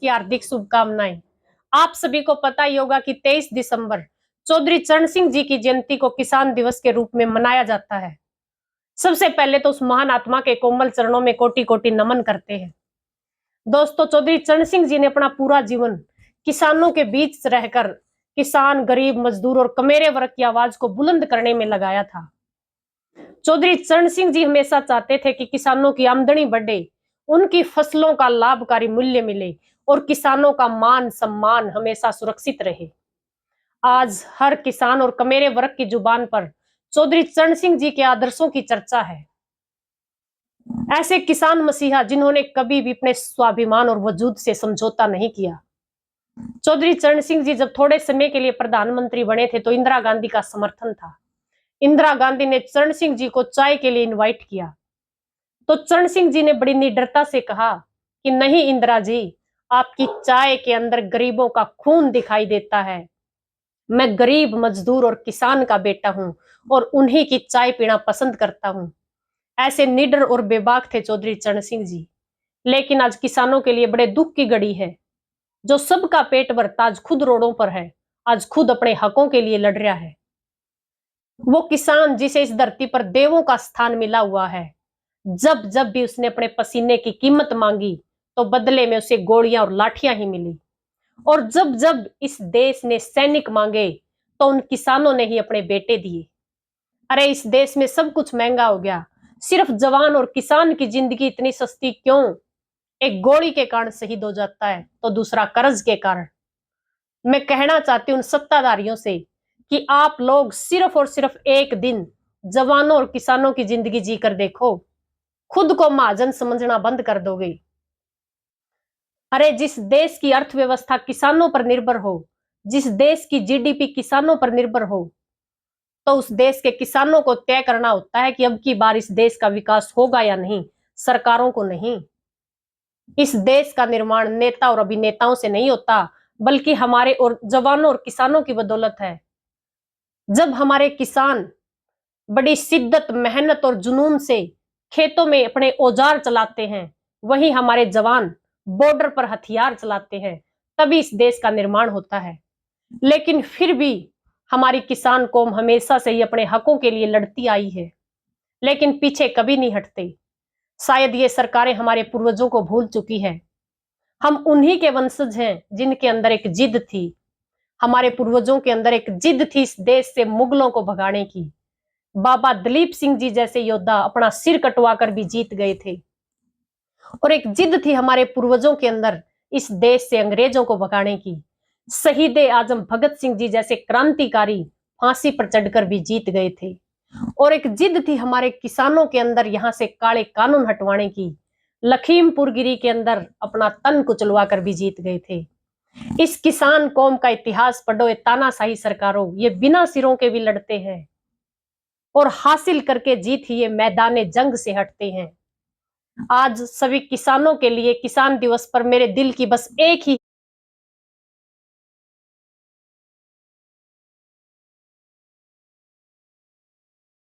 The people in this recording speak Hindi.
की हार्दिक शुभकामनाएं। आप सभी को पता ही होगा कि 23 दिसंबर चौधरी चरण सिंह जी की जयंती को किसान दिवस के रूप में मनाया जाता है। सबसे पहले तो उस महान आत्मा के कोमल चरणों में कोटि कोटि नमन करते हैं। दोस्तों, चौधरी चरण सिंह जी ने अपना पूरा जीवन किसानों के बीच रहकर किसान, गरीब, मजदूर और कमेरे वर्ग की आवाज को बुलंद करने में लगाया था। चौधरी चरण सिंह जी हमेशा चाहते थे कि किसानों की आमदनी बढ़े, उनकी फसलों का लाभकारी मूल्य मिले और किसानों का मान सम्मान हमेशा सुरक्षित रहे। आज हर किसान और कमेरे वर्ग की जुबान पर चौधरी चरण सिंह जी के आदर्शों की चर्चा है। ऐसे किसान मसीहा जिन्होंने कभी भी अपने स्वाभिमान और वजूद से समझौता नहीं किया। चौधरी चरण सिंह जी जब थोड़े समय के लिए प्रधानमंत्री बने थे तो इंदिरा गांधी का समर्थन था। इंदिरा गांधी ने चरण सिंह जी को चाय के लिए इनवाइट किया तो चरण सिंह जी ने बड़ी निडरता से कहा कि नहीं इंदिरा जी, आपकी चाय के अंदर गरीबों का खून दिखाई देता है। मैं गरीब, मजदूर और किसान का बेटा हूं और उन्हीं की चाय पीना पसंद करता हूं। ऐसे निडर और बेबाक थे चौधरी चरण सिंह जी। लेकिन आज किसानों के लिए बड़े दुख की घड़ी है। जो सबका पेट भरता आज खुद रोडों पर है, आज खुद अपने हकों के लिए लड़ रहा है। वो किसान जिसे इस धरती पर देवों का स्थान मिला हुआ है, जब जब भी उसने अपने पसीने की कीमत मांगी तो बदले में उसे गोलियां और लाठियां ही मिली। और जब जब इस देश ने सैनिक मांगे तो उन किसानों ने ही अपने बेटे दिए। अरे इस देश में सब कुछ महंगा हो गया, सिर्फ जवान और किसान की जिंदगी इतनी सस्ती क्यों? एक गोली के कारण शहीद हो जाता है तो दूसरा कर्ज के कारण। मैं कहना चाहती हूँ उन सत्ताधारियों से कि आप लोग सिर्फ और सिर्फ एक दिन जवानों और किसानों की जिंदगी जीकर देखो, खुद को महाजन समझना बंद कर दोगे। अरे जिस देश की अर्थव्यवस्था किसानों पर निर्भर हो, जिस देश की जीडीपी किसानों पर निर्भर हो, तो उस देश के किसानों को तय करना होता है कि अब की बार इस देश का विकास होगा या नहीं, सरकारों को नहीं। इस देश का निर्माण नेता और अभिनेताओं से नहीं होता, बल्कि हमारे और जवानों और किसानों की बदौलत है। जब हमारे किसान बड़ी शिद्दत, मेहनत और जुनून से खेतों में अपने औजार चलाते हैं, वहीं हमारे जवान बॉर्डर पर हथियार चलाते हैं, तभी इस देश का निर्माण होता है। लेकिन फिर भी हमारी किसान कौम हमेशा से ही अपने हकों के लिए लड़ती आई है, लेकिन पीछे कभी नहीं हटते। शायद ये सरकारें हमारे पूर्वजों को भूल चुकी है। हम उन्हीं के वंशज हैं जिनके अंदर एक जिद थी। हमारे पूर्वजों के अंदर एक जिद थी इस देश से मुगलों को भगाने की। बाबा दलीप सिंह जी जैसे योद्धा अपना सिर कटवाकर भी जीत गए थे। और एक जिद थी हमारे पूर्वजों के अंदर इस देश से अंग्रेजों को भगाने की। शहीद आजम भगत सिंह जी जैसे क्रांतिकारी फांसी पर चढ़कर भी जीत गए थे। और एक जिद थी हमारे किसानों के अंदर यहाँ से काले कानून हटवाने की। लखीमपुर गिरी के अंदर अपना तन कुचलवा कर भी जीत गए थे। इस किसान कौम का इतिहास पढ़ो, ये तानाशाही सरकारों, ये बिना सिरों के भी लड़ते हैं और हासिल करके जीत ही ये मैदान जंग से हटते हैं। आज सभी किसानों के लिए किसान दिवस पर मेरे दिल की बस एक ही